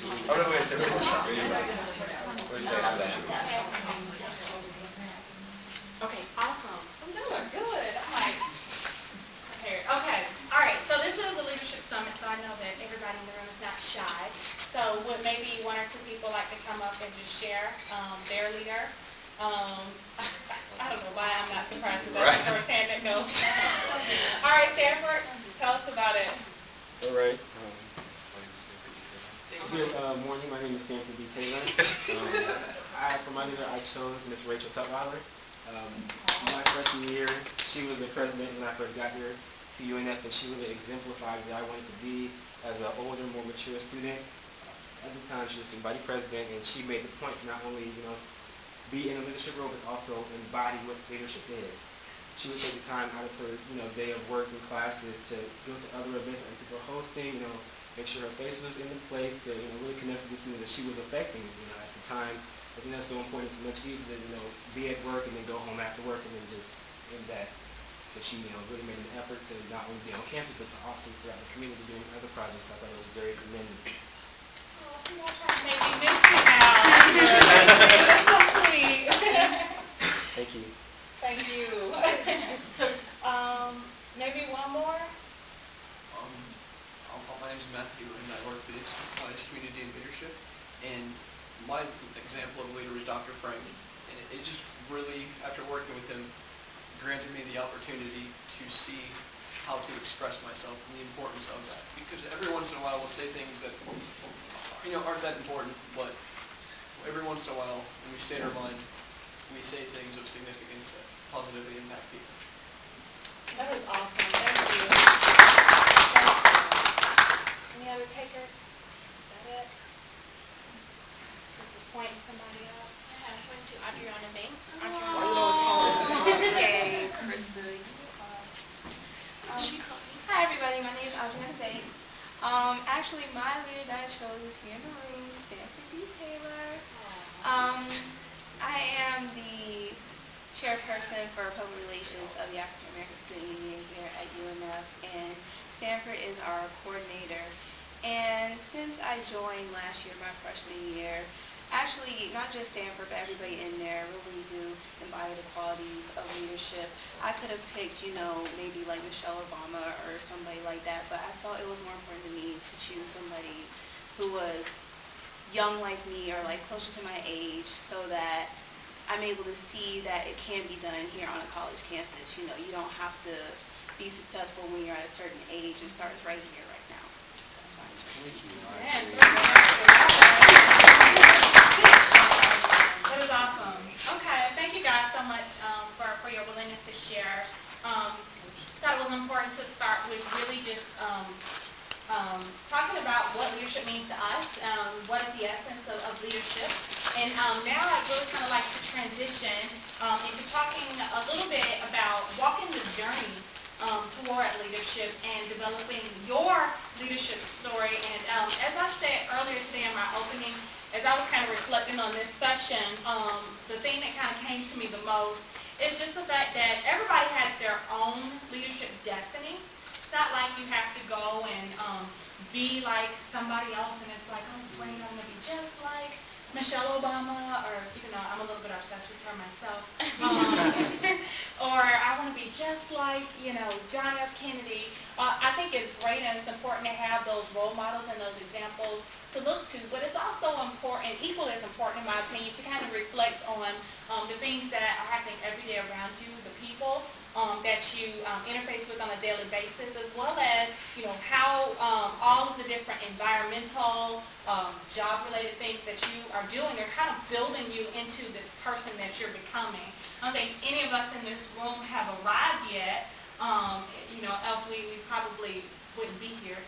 Oh, no, wait a second. What do you say after that? Okay, awesome. I'm doing good. I'm like prepared. Okay, all right. So this is a leadership summit, so I know that everybody in the room is not shy. So would maybe one or two people like to come up and just share their leader? I don't know why I'm not surprised with that first hand that goes. All right, Stanford, tell us about it. All right. Good morning. My name is Stanford B. Taylor. For my leader, I chose Miss Rachael Tutwiler. My freshman year, she was the president when I first got here to UNF, and she really exemplified what I wanted to be as an older, more mature student. At the time, she was the body president, and she made the point to not only, be in a leadership role, but also embody what leadership is. She would take the time out of her, day of work and classes to go to other events that people were hosting, make sure her face was in the place to, really connect with the students that she was affecting, at the time. I think that's so important. It's much easier to, be at work and then go home after work and then just in that. But she, really made an effort to not only be on campus, but to also throughout the community doing other projects. I thought it was very commendable. Oh, she won't try to make me miss you now. That's so sweet. Thank you. Thank you. Maybe one more? My name is Matthew, and I work at College Community and Leadership. And my example of a leader is Dr. Frank. And it just really, after working with him, granted me the opportunity to see how to express myself and the importance of that. Because every once in a while we'll say things that, aren't that important, but every once in a while, when we state our mind, we say things of significance that positively impact people. That is awesome. Thank you. Any other takers? Is that it? This is pointing somebody up. I went to Adriana Banks. Okay, Krista. Hi everybody, my name is Adriana Banks. Actually my leader that I chose is here in the room, Stanford B. Taylor. I am the chairperson for public relations of the African American Student Union here at UNF, and Stanford is our coordinator. And since I joined last year, my freshman year, actually not just Stanford, but everybody in there really do embody the qualities of leadership. I could have picked, maybe like Michelle Obama or somebody like that, but I felt it was more important to me to choose somebody who was young like me or like closer to my age, so that I'm able to see that it can be done here on a college campus. You don't have to be successful when you're at a certain age. It starts right here, right now. That's fine. That is awesome. Okay, thank you guys so much for your willingness to share. Thought it was important to start with really just talking about what leadership means to us, what is the essence of leadership. And now I'd really kind of like to transition into talking a little bit about walking the journey toward leadership and developing your leadership story. And as I said earlier today in my opening, as I was kind of reflecting on this session, the thing that kind of came to me the most is just the fact that everybody has their own leadership destiny. It's not like you have to go and be like somebody else, and it's like, I'm afraid I'm going to be just like Michelle Obama, or I'm a little bit obsessed with her myself, or I want to be just like John F. Kennedy. I think it's great and it's important to have those role models and those examples to look to, but it's also important, equally as important in my opinion, to kind of reflect on the things that are happening every day around you, the people that you interface with on a daily basis, as well as how all of the different environmental, job-related things that you are doing are kind of building you into this person that you're becoming. I don't think any of us in this room have arrived yet, else we probably wouldn't be here.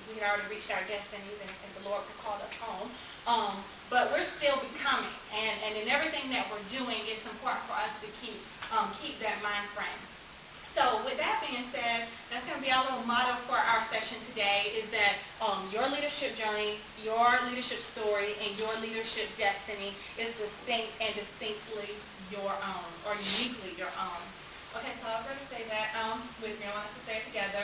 We had already reached our destiny, and the Lord could call us home. But we're still becoming, and in everything that we're doing, it's important for us to keep that mind frame. So with that being said, that's going to be our little motto for our session today, is that your leadership journey, your leadership story, and your leadership destiny is distinct and distinctly your own, or uniquely your own. Okay, so I'm going to say that with me. I want us to say it together.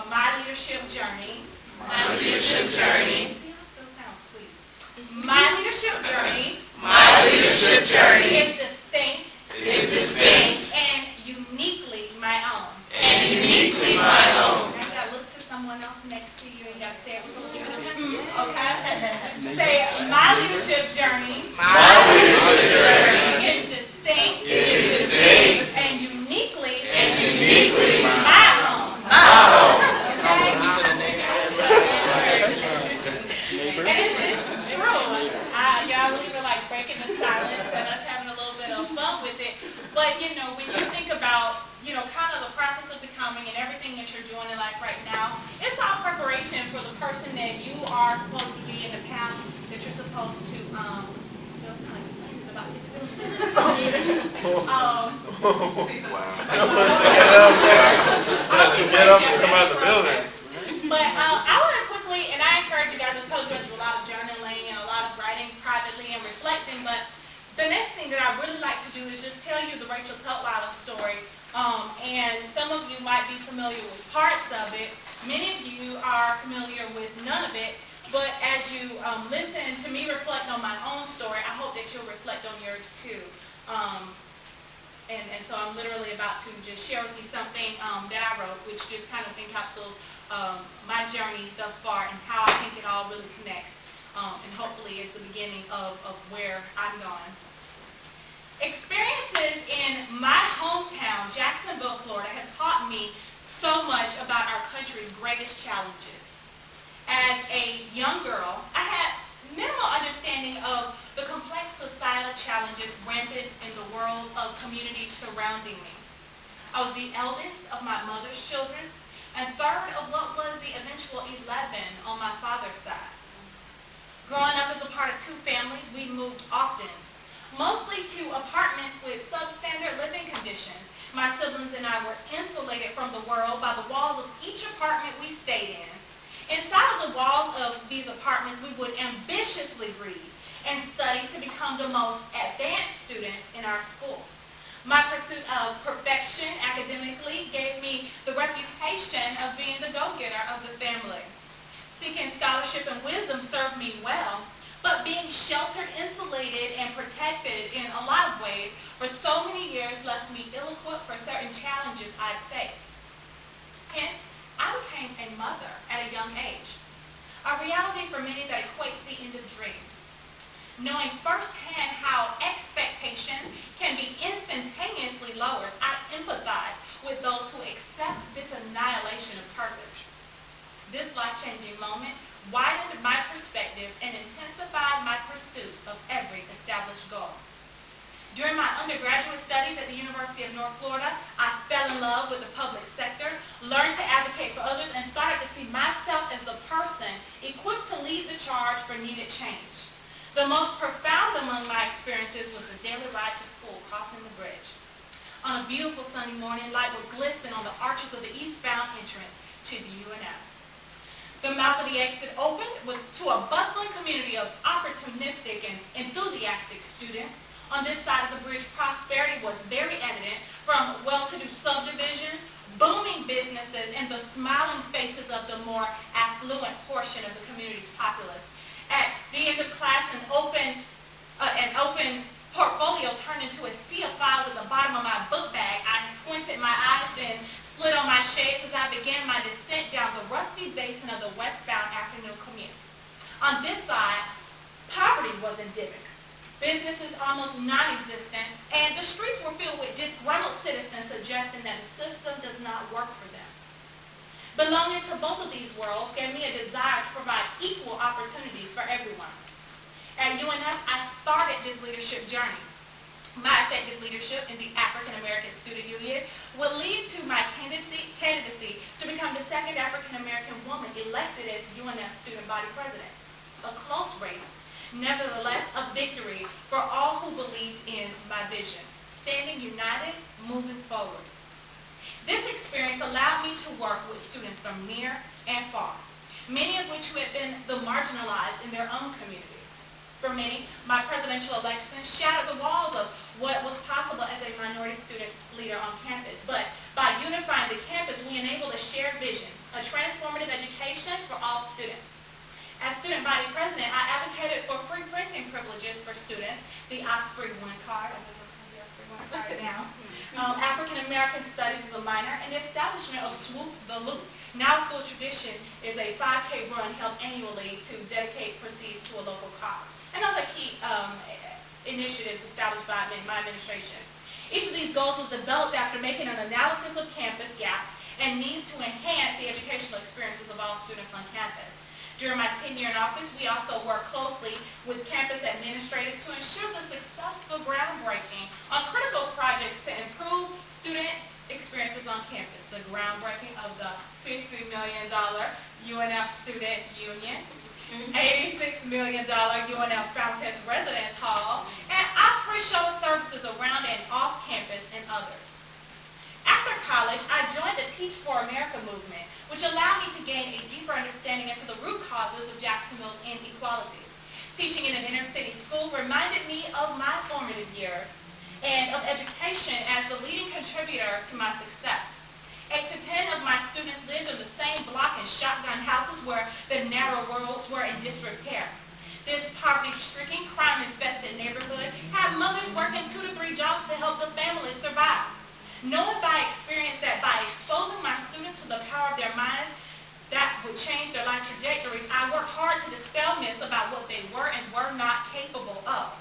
My leadership journey. My leadership journey. See, I still sound sweet. leadership journey is distinct and uniquely my own. Now you gotta look to someone else next to you and you gotta say it with a little bit of okay? Say, my leadership journey is distinct and uniquely my own. Okay? And it's true. Y'all really were like breaking the silence and us having a little bit of fun with it. But you know, when you think about, you know, kind of the process of becoming and everything that you're doing in life right now, it's all preparation for the person that you are supposed to be in the path that you're supposed to, those kinds of things about you. Get up and come out the building. But I want to quickly, and I encourage you guys, I told you I do a lot of journaling and a lot of writing privately and reflecting, but the next thing that I really like to do is just tell you the Rachael Tutwiler story. And some of you might be familiar with parts of it. Many of you are familiar with none of it. But as you listen to me reflect on my own story, I hope that you'll reflect on yours too. And so I'm literally about to just share with you something that I wrote, which just kind of encapsulates my journey thus far and how I think it all really connects. And hopefully is the beginning of where I'm going. Experiences in my hometown, Jacksonville, Florida, have taught me so much about our country's greatest challenges. As a young girl, I had minimal understanding of the complex societal challenges rampant in the world of communities surrounding me. I was the eldest of my mother's children and third of what was the eventual 11 on my father's side. Growing up as a part of two families, we moved often, mostly to apartments with substandard living conditions. My siblings and I were insulated from the world by the walls of each apartment we stayed in. Inside of the walls of these apartments, we would ambitiously read and study to become the most advanced students in our schools. My pursuit of perfection academically gave me the reputation of being the go-getter of the family. Seeking scholarship and wisdom served me well, but being sheltered, insulated, and protected in a lot of ways for so many years left me ill-equipped for certain challenges I faced. Hence, I became a mother at a young age, a reality for many that equates the end of dreams. Knowing firsthand how expectations can be instantaneously lowered, I empathize with those who accept this annihilation of purpose. This life-changing moment widened my perspective and intensified my pursuit of every established goal. During my undergraduate studies at the University of North Florida, I fell in love with the public sector, learned to advocate for others, and started to see myself as the person equipped to lead the charge for needed change. The most profound among my experiences was the daily ride to school crossing the bridge. On a beautiful sunny morning, light would glisten on the arches of the eastbound entrance to the UNF. The mouth of the exit opened to a bustling community of opportunistic and enthusiastic students. On this side of the bridge, prosperity was very evident, from well-to-do subdivisions, booming businesses, and the smiling faces of the more affluent portion of the community's populace. At the end of class, an open portfolio turned into a sea of files at the bottom of my book bag. I squinted my eyes and slid on my shades as I began my descent down the rusty basin of the westbound afternoon commute. On this side, poverty was endemic. Businesses almost non-existent, and the streets were filled with disgruntled citizens suggesting that the system does not work for them. Belonging to both of these worlds gave me a desire to provide equal opportunities for everyone. At UNF, I started this leadership journey. My effective leadership in the African American Student Union would lead to my candidacy to become the second African American woman elected as UNF student body president. A close race, nevertheless a victory for all who believed in my vision, standing united, moving forward. This experience allowed me to work with students from near and far, many of which who had been the marginalized in their own communities. For many, my presidential election shattered the walls of what was possible as a minority student leader on campus. But by unifying the campus, we enabled a shared vision, a transformative education for all students. As student body president, I advocated for free printing and privileges for students, the Osprey 1 card, I'm going to look at the Osprey 1 card now, African American Studies as a minor, and the establishment of Swoop the Loop. Now school tradition is a 5K run held annually to dedicate proceeds to a local cause. And other key initiatives established by my administration. Each of these goals was developed after making an analysis of campus gaps and needs to enhance the educational experiences of all students on campus. During my tenure in office, we also worked closely with campus administrators to ensure the successful groundbreaking on critical projects to improve student experiences on campus. The groundbreaking of the $50 million UNF Student Union, $86 million UNF Fountains Residence Hall, and Osprey Show services around and off campus and others. After college, I joined the Teach for America movement, which allowed me to gain a deeper understanding into the root causes of Jacksonville's inequalities. Teaching in an inner city school reminded me of my formative years and of education as the leading contributor to my success. 8 to 10 of my students lived in the same block in shotgun houses where the narrow roads were in disrepair. This poverty-stricken, crime-infested neighborhood had mothers working 2 to 3 jobs to help the families survive. Knowing by experience that by exposing my students to the power of their minds that would change their life trajectories, I worked hard to dispel myths about what they were and were not capable of.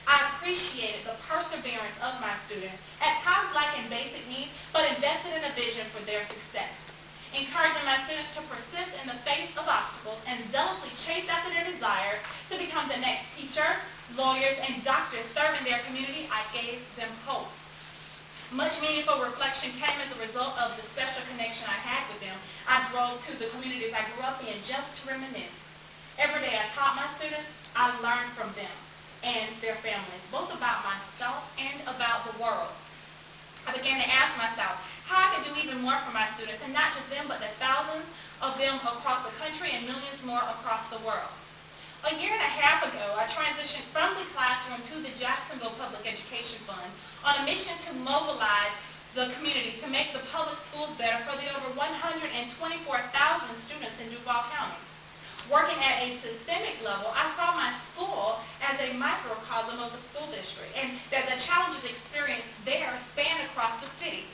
I appreciated the perseverance of my students, at times lacking basic needs, but invested in a vision for their success. Encouraging my students to persist in the face of obstacles and zealously chase after their desires to become the next teachers, lawyers, and doctors serving their community, I gave them hope. Much meaningful reflection came as a result of the special connection I had with them. I drove to the communities I grew up in just to reminisce. Every day I taught my students, I learned from them and their families, both about myself and about the world. I began to ask myself how I could do even more for my students, and not just them, but the thousands of them across the country and millions more across the world. A year and a half ago, I transitioned from the classroom to the Jacksonville Public Education Fund on a mission to mobilize the community to make the public schools better for the over 124,000 students in Duval County. Working at a systemic level, I saw my school as a microcosm of the school district, and that the challenges experienced there span across the city.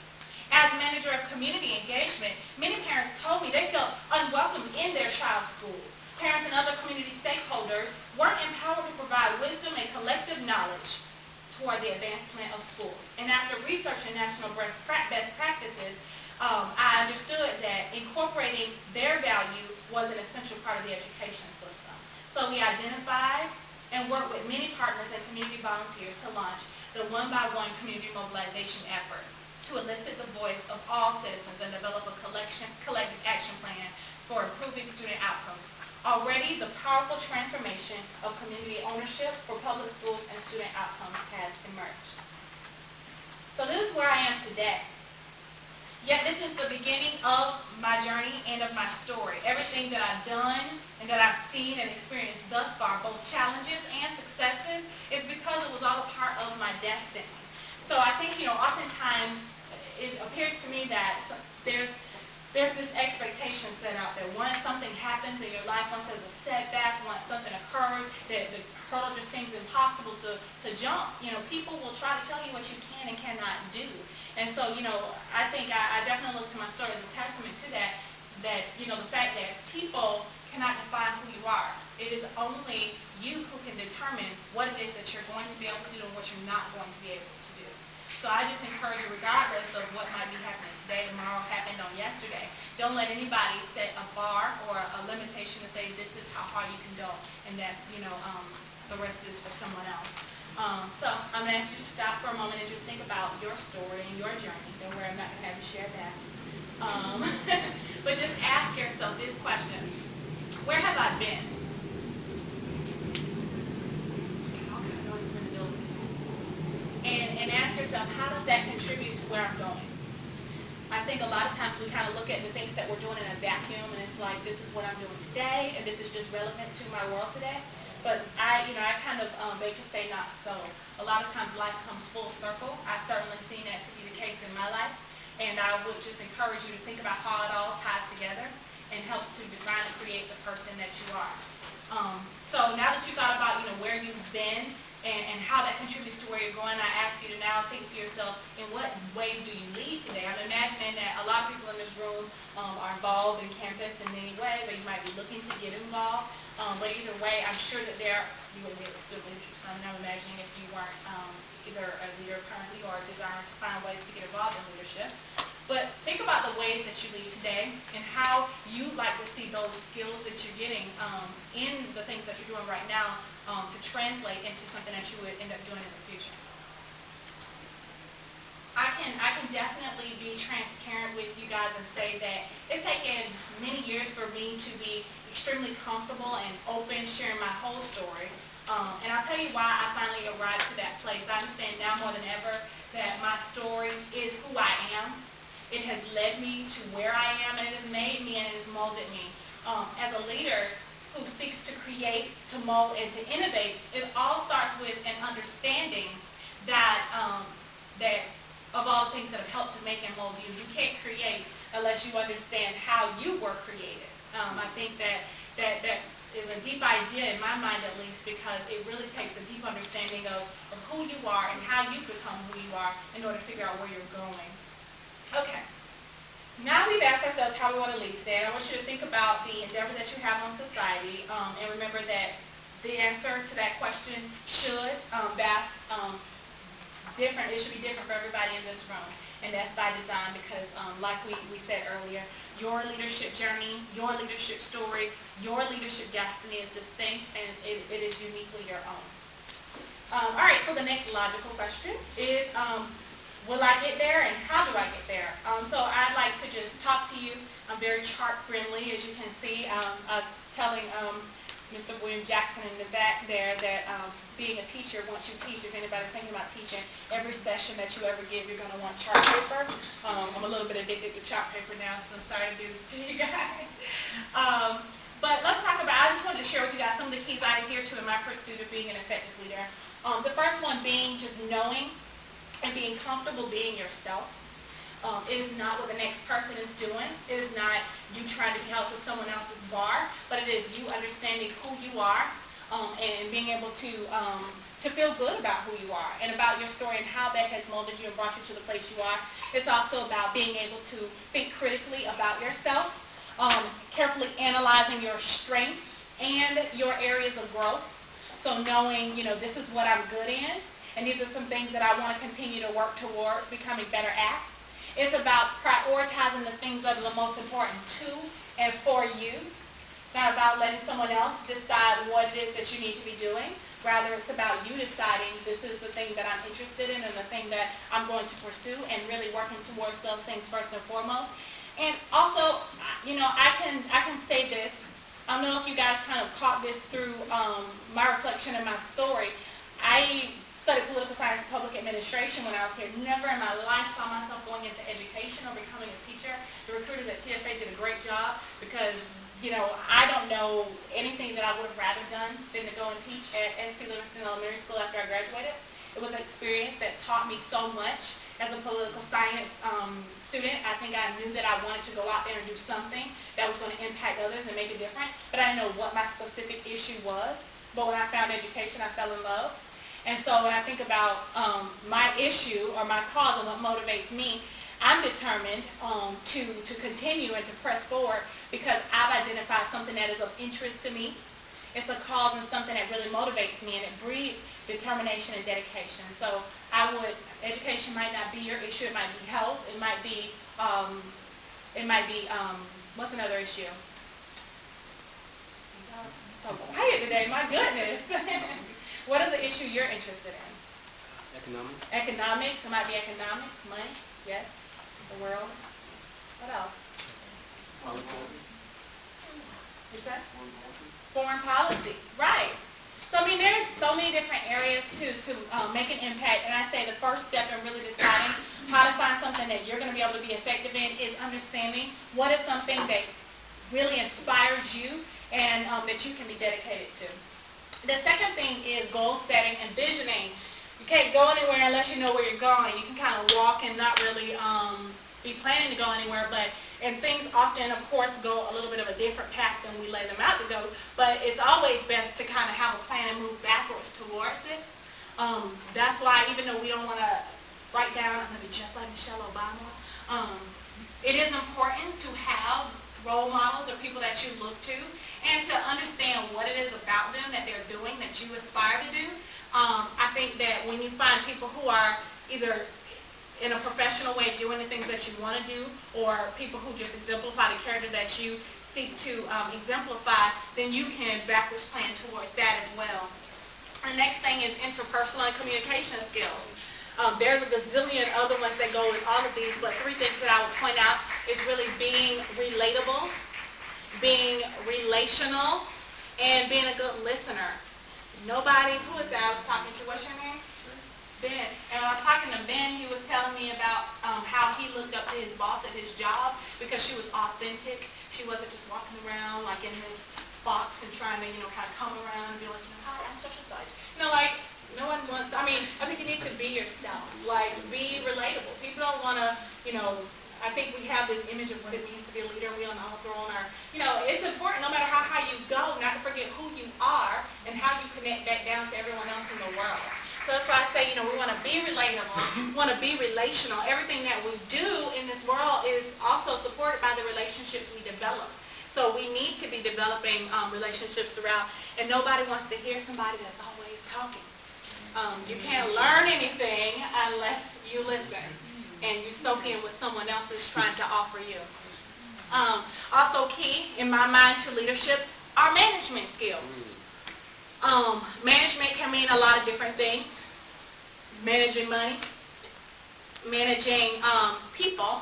As manager of community engagement, many parents told me they felt unwelcome in their child's school. Parents and other community stakeholders weren't empowered to provide wisdom and collective knowledge toward the advancement of schools. And after researching national best practices, I understood that incorporating their value was an essential part of the education system. So we identified and worked with many partners and community volunteers to launch the one-by-one community mobilization effort to elicit the voice of all citizens and develop a collective action plan for improving student outcomes. Already, the powerful transformation of community ownership for public schools and student outcomes has emerged. So this is where I am today. Yet this is the beginning of my journey and of my story. Everything that I've done and that I've seen and experienced thus far, both challenges and successes, is because it was all a part of my destiny. So I think, oftentimes it appears to me that there's this expectation set out there. Once something happens in your life, once there's a setback, once something occurs, that the hurdle just seems impossible to jump. People will try to tell you what you can and cannot do. And so, I think I definitely look to my story as a testament to that, the fact that people cannot define who you are. It is only you who can determine what it is that you're going to be able to do and what you're not going to be able to do. So I just encourage you, regardless of what might be happening today, tomorrow, happened on yesterday, don't let anybody set a bar or a limitation to say this is how far you can go and that, the rest is for someone else. So I'm going to ask you to stop for a moment and just think about your story and your journey. Don't worry, I'm not going to have you share that. But just ask yourself this question. Where have I been? And ask yourself, how does that contribute to where I'm going? I think a lot of times we kind of look at the things that we're doing in a vacuum, and it's like, this is what I'm doing today, and this is just relevant to my world today. But I kind of beg to say not so. A lot of times life comes full circle. I've certainly seen that to be the case in my life, and I would just encourage you to think about how it all ties together and helps to define and create the person that you are. So now that you thought about, where you've been and how that contributes to where you're going, I ask you to now think to yourself, in what ways do you lead today? I'm imagining that a lot of people in this room are involved in campus in many ways, or you might be looking to get involved. But either way, I'm sure that you would be able to still leadership. So I'm now imagining if you weren't either a leader currently or desiring to find ways to get involved in leadership. But think about the ways that you lead today and how you like to see those skills that you're getting in the things that you're doing right now to translate into something that you would end up doing in the future. I can definitely be transparent with you guys and say that it's taken many years for me to be extremely comfortable and open sharing my whole story. And I'll tell you why I finally arrived to that place. I understand now more than ever that my story is who I am. It has led me to where I am, and it has made me and it has molded me. As a leader who seeks to create, to mold, and to innovate, it all starts with an understanding that that of all the things that have helped to make and mold you. You can't create unless you understand how you were created. I think that is a deep idea in my mind, at least, because it really takes a deep understanding of who you are and how you become who you are in order to figure out where you're going. Okay. Now we've asked ourselves how we want to lead today. I want you to think about the endeavor that you have on society, and remember that the answer to that question should different. It should be different for everybody in this room, and that's by design because, like we said earlier, your leadership journey, your leadership story, your leadership destiny is distinct, and it is uniquely your own. All right. So the next logical question is. Will I get there, and how do I get there? So I'd like to just talk to you. I'm very chart friendly, as you can see. I was telling Mr. William Jackson in the back there that being a teacher, once you teach, if anybody's thinking about teaching, every session that you ever give, you're going to want chart paper. I'm a little bit addicted to chart paper now, so I'm sorry to do this to you guys. But let's talk about, I just wanted to share with you guys some of the keys I adhere to in my pursuit of being an effective leader. The first one being just knowing and being comfortable being yourself. It is not what the next person is doing. It is not you trying to be held to someone else's bar, but it is you understanding who you are and being able to feel good about who you are and about your story and how that has molded you and brought you to the place you are. It's also about being able to think critically about yourself, carefully analyzing your strengths and your areas of growth. So knowing, this is what I'm good in. And these are some things that I want to continue to work towards becoming better at. It's about prioritizing the things that are the most important to and for you. It's not about letting someone else decide what it is that you need to be doing. Rather, it's about you deciding this is the thing that I'm interested in and the thing that I'm going to pursue and really working towards those things first and foremost. And also, I can say this. I don't know if you guys kind of caught this through my reflection and my story. I studied political science and public administration when I was here. Never in my life saw myself going into education or becoming a teacher. The recruiters at TFA did a great job because, I don't know anything that I would have rather done than to go and teach at S.P. Livingston Elementary School after I graduated. It was an experience that taught me so much. As a political science student, I think I knew that I wanted to go out there and do something that was going to impact others and make a difference, but I didn't know what my specific issue was. But when I found education, I fell in love. And so when I think about my issue or my cause and what motivates me, I'm determined to continue and to press forward because I've identified something that is of interest to me. It's a cause and something that really motivates me, and it breeds determination and dedication. So education might not be your issue. It might be health. It might be what's another issue? So quiet today, my goodness. What is the issue you're interested in? Economics. Economics. It might be economics, money, yes, the world. What else? Politics. You said? Foreign policy. Right. So, there's so many different areas to make an impact, and I say the first step in really deciding how to find something that you're going to be able to be effective in is understanding what is something that really inspires you and that you can be dedicated to. The second thing is goal setting and visioning. You can't go anywhere unless you know where you're going. You can kind of walk and not really be planning to go anywhere, but And things often, of course, go a little bit of a different path than we lay them out to go, but it's always best to kind of have a plan and move backwards towards it. That's why, even though we don't want to write down, I'm going to be just like Michelle Obama, it is important to have role models or people that you look to, and to understand what it is about them that they're doing that you aspire to do. I think that when you find people who are either in a professional way doing the things that you want to do, or people who just exemplify the character that you seek to exemplify, then you can backwards plan towards that as well. The next thing is interpersonal and communication skills. There's a gazillion other ones that go with all of these, but 3 things that I would point out is really being relatable, being relational, and being a good listener. Nobody, who is that I was talking to, what's your name? Ben. And when I was talking to Ben, he was telling me about how he looked up to his boss at his job because she was authentic. She wasn't just walking around like in this box and trying to, kind of come around and be like, hi, I'm such and such. Like, no one wants to, I think you need to be yourself. Like, be relatable. People don't want to, I think we have this image of what it means to be a leader. We all throw on our, it's important no matter how high you go, not to forget who you are and how you connect that down to everyone else in the world. So that's why I say, we want to be relatable, we want to be relational. Everything that we do in this world is also supported by the relationships we develop. So we need to be developing relationships throughout, and nobody wants to hear somebody that's always talking. You can't learn anything unless you listen and you soak in what someone else is trying to offer you. Also key, in my mind, to leadership are management skills. Management can mean a lot of different things. Managing money, managing people,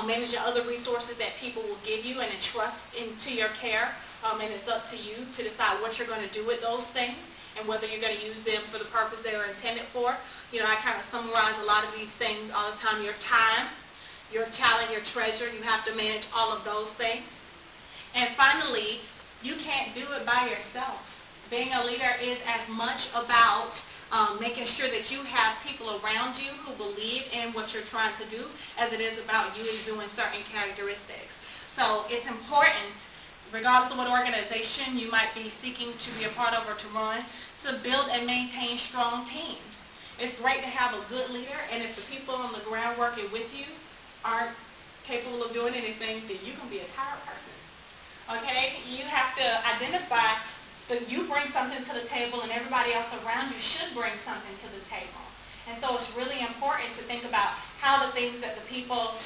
managing other resources that people will give you and entrust into your care, and it's up to you to decide what you're going to do with those things and whether you're going to use them for the purpose they are intended for. I kind of summarize a lot of these things all the time. Your time, your talent, your treasure, you have to manage all of those things. And finally, you can't do it by yourself. Being a leader is as much about making sure that you have people around you who believe in what you're trying to do as it is about you exuding certain characteristics. So it's important, regardless of what organization you might be seeking to be a part of or to run, to build and maintain strong teams. It's great to have a good leader, and if the people on the ground working with you aren't capable of doing anything, then you can be a tired person. Okay? You have to identify that you bring something to the table and everybody else around you should bring something to the table. And so it's really important to think about how the things that the people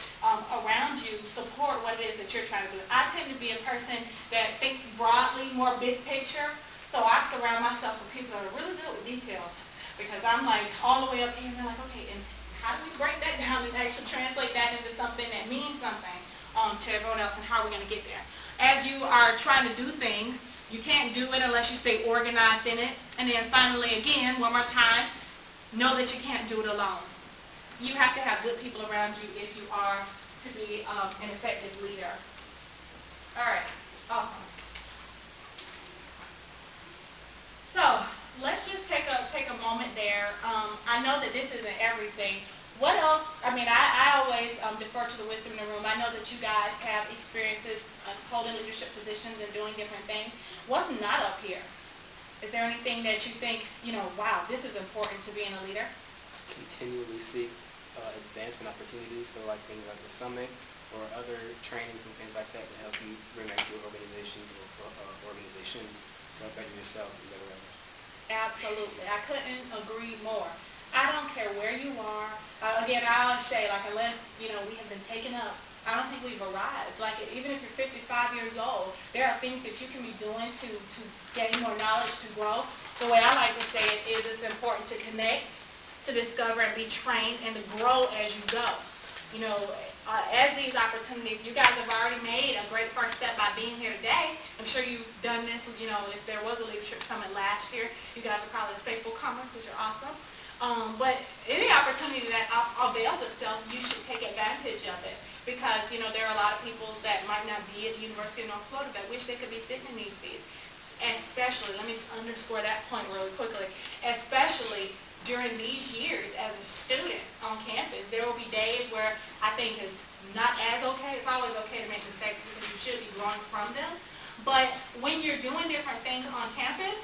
around you support what it is that you're trying to do. I tend to be a person that thinks broadly, more big picture, so I surround myself with people that are really good with details, because I'm like all the way up here and they're like, okay, and how do we break that down and actually translate that into something that means something to everyone else, and how are we going to get there? As you are trying to do things, you can't do it unless you stay organized in it. And then finally, again, one more time, know that you can't do it alone. You have to have good people around you if you are to be an effective leader. All right, awesome. So let's just take a moment there. I know that this isn't everything. What else? I always defer to the wisdom in the room. I know that you guys have experiences holding leadership positions and doing different things. What's not up here? Is there anything that you think, wow, this is important to being a leader? Continually seek advancement opportunities, so like things like the summit or other trainings and things like that to help you bring that to your organizations or organizations to help better yourself and better others. Absolutely. I couldn't agree more. I don't care where you are. Again, I always say, unless, we have been taken up, I don't think we've arrived. Even if you're 55 years old, there are things that you can be doing to gain more knowledge, to grow. The way I like to say it is it's important to connect, to discover and be trained, and to grow as you go. As these opportunities, you guys have already made a great first step by being here today. I'm sure you've done this, if there was a leadership summit last year, you guys are probably faithful comers because you're awesome. But any opportunity that avails itself, you should take advantage of it, because there are a lot of people that might not be at the University of North Florida that wish they could be sitting in these seats. Especially, let me underscore that point really quickly, especially during these years as a student on campus, there will be days where I think as not as okay. It's always okay to make mistakes because you should be growing from them. But when you're doing different things on campus,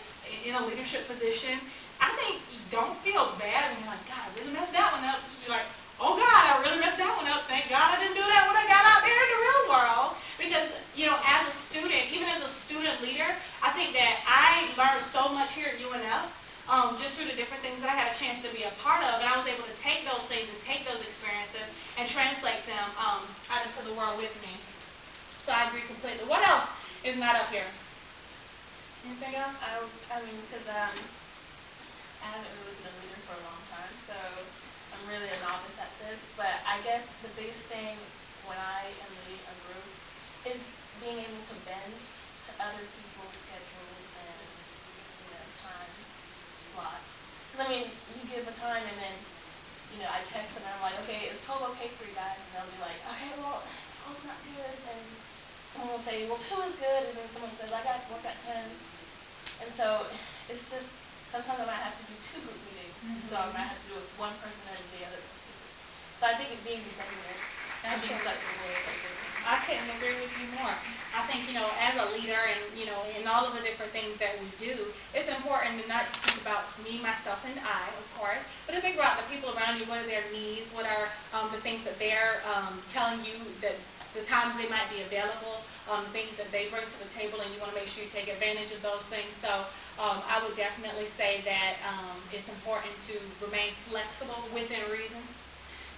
in a leadership position, I think you don't feel bad. I mean, you're like, God, I really messed that one up. You're like, oh God, I really messed that one up. Thank God I didn't do that when I got out there in the real world. Because, as a student, even as a student leader, I think that I learned so much here at UNF, just through the different things that I had a chance to be a part of. And I was able to take those things and take those experiences and translate them out into the world with me. So I agree completely. What else is not up here? Anything else? I mean, because I haven't really been a leader for a long time, so I'm really a novice at this. But I guess the biggest thing when I am leading a group is being able to bend to other people's schedules and time slots. Because I mean, you give a time and then I text them and I'm like, okay, is 12 okay for you guys? And they'll be like, okay, well, 12's not good. And someone will say, well, 2 is good. And then someone says, I got work at 10. And so it's just, sometimes I might have to do 2 group meetings. So I might have to do it with one person and the other person. So I think it being executive, I think that's the way it's I couldn't agree with you more. I think, as a leader and, in all of the different things that we do, it's important to not just think about me, myself, and I, of course, but to think about the people around you. What are their needs? What are the things that they're telling you, that the times they might be available, things that they bring to the table, and you want to make sure you take advantage of those things. So I would definitely say that it's important to remain flexible within reason.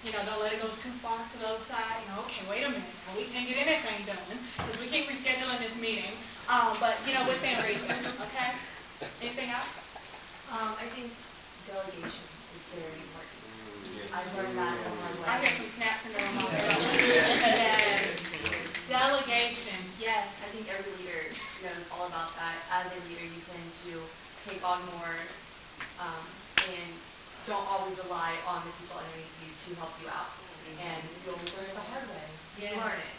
Don't let it go too far to the other side. Okay, wait a minute. Well, we can't get anything done because we keep rescheduling this meeting. But, within reason, okay? Anything else? I think delegation is very important. I learned that the hard way. I hear some snaps in the room. Yes. Delegation, yes. I think every leader knows all about that. As a leader, you tend to take on more and don't always rely on the people underneath you to help you out. And you'll learn it the hard way. Yeah. You learn it.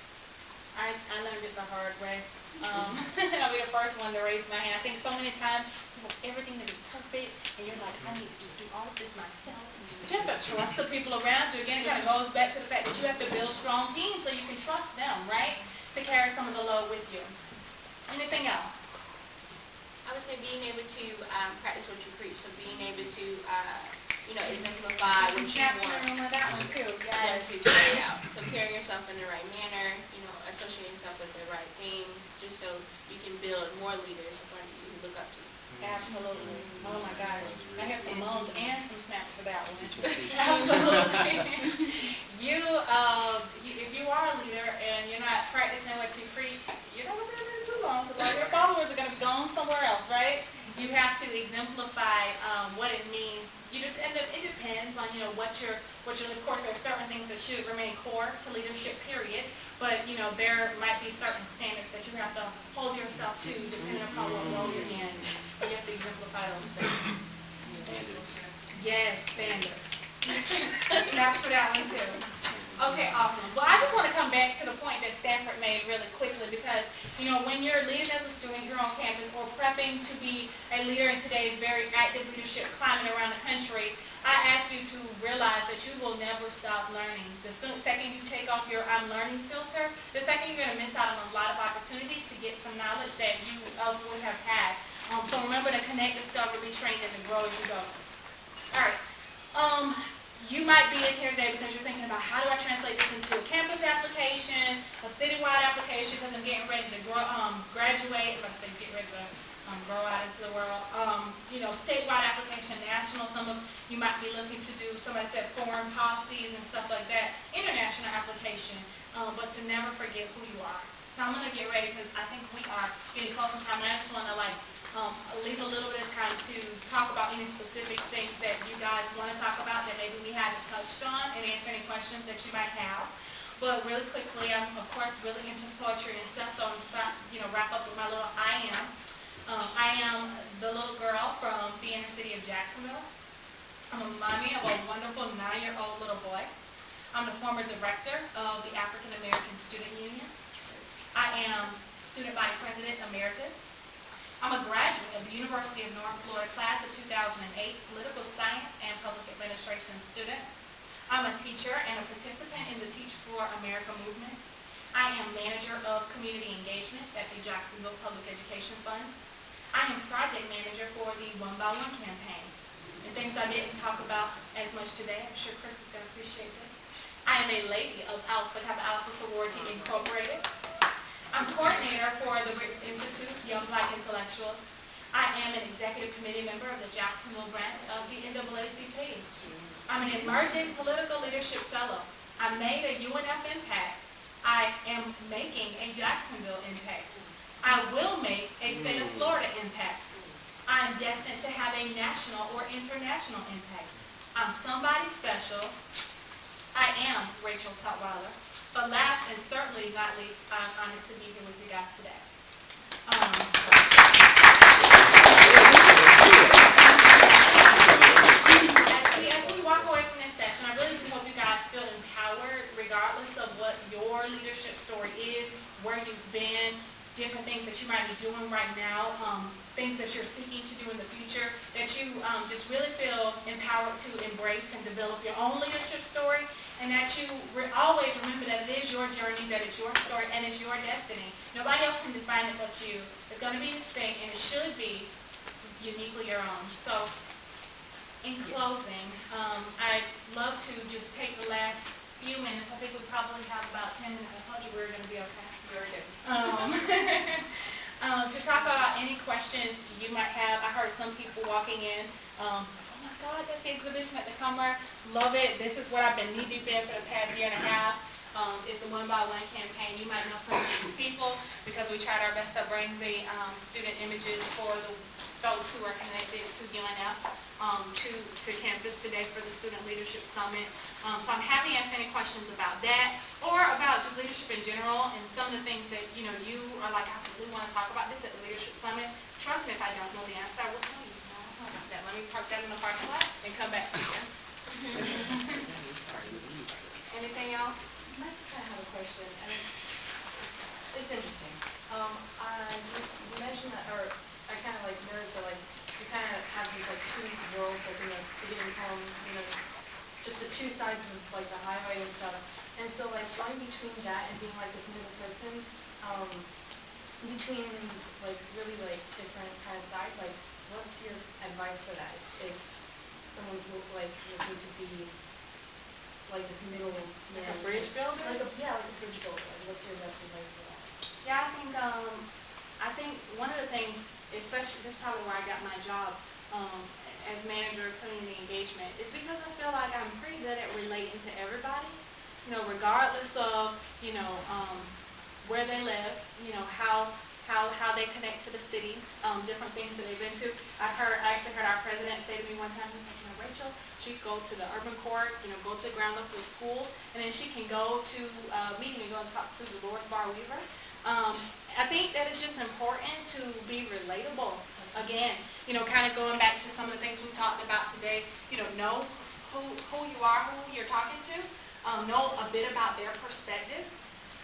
I learned it the hard way. I'll be the first one to raise my hand. I think so many times you want everything to be perfect, and you're like, I need to just do all of this myself. You have to trust the people around you. Again, it kind of goes back to the fact that you have to build strong teams so you can trust them, right, to carry some of the load with you. Anything else? I would say being able to practice what you preach. So being able to, exemplify what you want That one too. them to carry out. So carry yourself in the right manner, associate yourself with the right things, just so you can build more leaders in front of you who look up to you. Absolutely. Oh my gosh. I have some moans and some snaps for that one. Absolutely. If you are a leader and you're not practicing what you preach, you're not going to be there too long because all your followers are going to be going somewhere else, right? You have to exemplify what it means. It depends on, what you're, of course, there are certain things that should remain core to leadership, period. But, there might be certain standards that you have to hold yourself to depending upon what role you're in. And you have to exemplify those things. Yes, standards. Snaps for that one too. Okay, awesome. Well, I just want to come back to the point that Stanford made really quickly because, when you're leading as a student here on campus or prepping to be a leader in today's very active leadership climate around the country, I ask you to realize that you will never stop learning. The second you take off your I'm learning filter, the second you're going to miss out on a lot of opportunities to get some knowledge that you else would have had. So remember to connect, discover, be trained, and to grow as you go. All right. You might be in here today because you're thinking about how do I translate this into a campus application, a citywide application because I'm getting ready to graduate. Let's say get ready to grow out into the world. Statewide application, national. Some of you might be looking to do, somebody said foreign policies and stuff like that. International application, but to never forget who you are. So I'm going to get ready because I think we are getting close to time. And I just want to leave a little bit of time to talk about any specific things that you guys want to talk about that maybe we haven't touched on and answer any questions that you might have. But really quickly, I'm of course really into poetry and stuff, so I'm going to wrap up with my little I am. I am the little girl from the inner city of Jacksonville. I'm a mommy of a wonderful 9-year-old little boy. I'm the former director of the African American Student Union. I am student body president emeritus. I'm a graduate of the University of North Florida class of 2008, political science and public administration student. I'm a teacher and a participant in the Teach for America movement. I am manager of community engagement at the Jacksonville Public Education Fund. I am project manager for the One by One campaign. And things I didn't talk about as much today, I'm sure Chris is going to appreciate this. I am a lady of Alpha Kappa Alpha Sorority Incorporated. I'm coordinator for the Briggs Institute Young Black Intellectuals. I am an executive committee member of the Jacksonville branch of the NAACP. I'm an emerging political leadership fellow. I made a UNF impact. I am making a Jacksonville impact. I will make a state of Florida impact. I am destined to have a national or international impact. I'm somebody special. I am Rachael Tutwiler. But last and certainly not least, I'm honored to be here with you guys today. As we walk away from this session, I really do hope you guys feel empowered regardless of what your leadership story is, where you've been, different things that you might be doing right now, things that you're seeking to do in the future, that you just really feel empowered to embrace and develop your own leadership story, and that you always remember that it is your journey, that it's your story, and it's your destiny. Nobody else can define it but you. It's going to be distinct, and it should be uniquely your own. So, in closing, I'd love to just take the last few minutes. I think we probably have about 10 minutes. I told you we were going to be okay. Very good. To talk about any questions you might have. I heard some people walking in, oh my God, that's the exhibition at the Comer. Love it. This is what I've been knee-deep in for the past year and a half. It's the One by One campaign. You might know some of these people because we tried our best to bring the student images for those who are connected to UNF to campus today for the Student Leadership Summit. So I'm happy to answer any questions about that or about just leadership in general and some of the things that you are like, I really want to talk about this at the Leadership Summit. Trust me, if I don't know the answer, I will tell you. I don't know about that. Let me park that in the parking lot and come back to you. Anything else? I have a question, and it's interesting. You mentioned that, or I kind of like noticed that, like, you kind of have these like two worlds, like, beginning from, just the two sides of like the highway and stuff. And so like going between that and being like this middle person, between like really like different kind of sides, like what's your advice for that? If someone's like looking to be like this middle man. Like a bridge builder? Like a bridge builder. Like, what's your best advice for that? Yeah, I think one of the things, especially this is probably where I got my job as manager of community engagement, is because I feel like I'm pretty good at relating to everybody, regardless of where they live, how they connect to the city, different things that they've been to. I actually heard our president say to me one time, he's like, Rachel, she can go to the urban court, go to the ground level of schools, and then she can go to a meeting and go and talk to Dolores Bar Weaver. I think that it's just important to be relatable. Again, kind of going back to some of the things we talked about today, know who you are, who you're talking to, know a bit about their perspective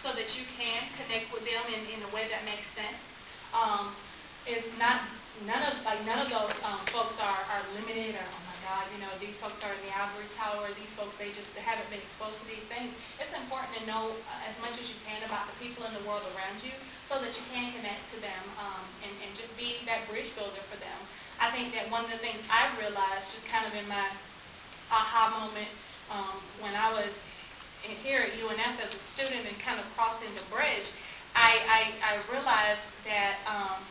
so that you can connect with them in a way that makes sense. None of those folks are limited or, oh my God, these folks are in the ivory tower, these folks, they haven't been exposed to these things. It's important to know as much as you can about the people in the world around you so that you can connect to them and just be that bridge builder for them. I think that one of the things I've realized just kind of in my aha moment when I was here at UNF as a student and kind of crossing the bridge, I realized that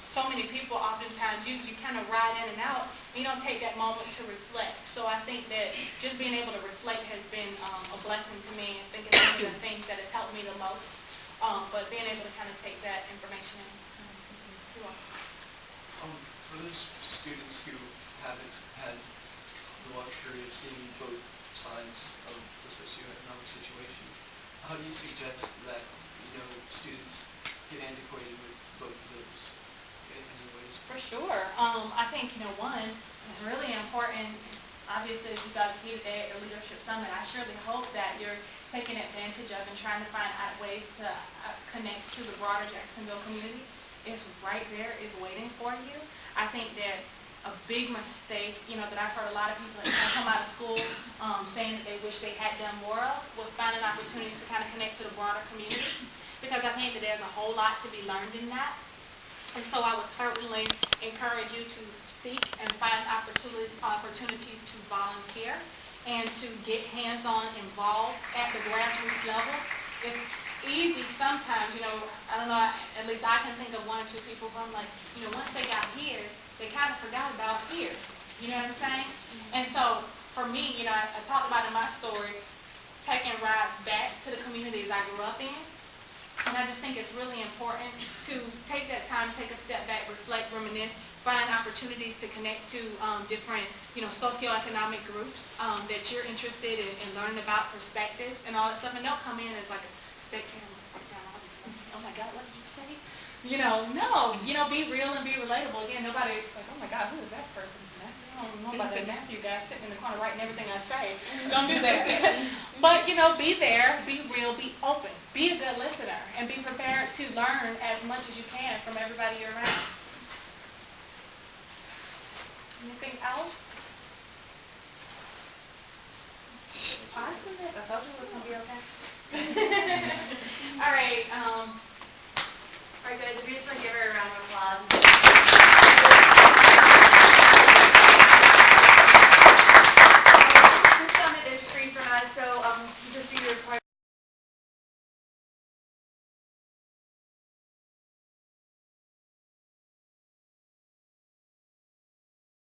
so many people oftentimes you kind of ride in and out, and you don't take that moment to reflect. So I think that just being able to reflect has been a blessing to me. I think it's one of the things that has helped me the most, but being able to kind of take that information in. For those students who haven't had the luxury of seeing both sides of the socioeconomic situation, how do you suggest that students get antiquated with both of those in any ways? For sure. I think, one is really important. Obviously, you guys are here today at the Leadership Summit. I surely hope that you're taking advantage of and trying to find out ways to connect to the broader Jacksonville community. It's right there, it's waiting for you. I think that a big mistake, that I've heard a lot of people that come out of school saying that they wish they had done more of, was finding opportunities to kind of connect to the broader community, because I think that there's a whole lot to be learned in that. And so I would certainly encourage you to seek and find opportunities to volunteer and to get hands-on involved at the grassroots level. It's easy sometimes, I don't know, at least I can think of one or two people who I'm like, once they got here, they kind of forgot about here. You know what I'm saying? And so for me, I talked about in my story, taking rides back to the communities I grew up in. And I just think it's really important to take that time, take a step back, reflect, reminisce, find opportunities to connect to different, socioeconomic groups that you're interested in learning about, perspectives and all that stuff. And don't come in as like a spectator, oh my God, what did you say? No, be real and be relatable. Again, nobody's like, oh my God, who is that person? I don't know about that Matthew guy sitting in the corner writing everything I say. Don't do that. But, be there, be real, be open, be a good listener, and be prepared to learn as much as you can from everybody you're around. Anything else? Awesome. I told you it was going to be okay. All right. All right, guys, if you just want to give her a round of applause.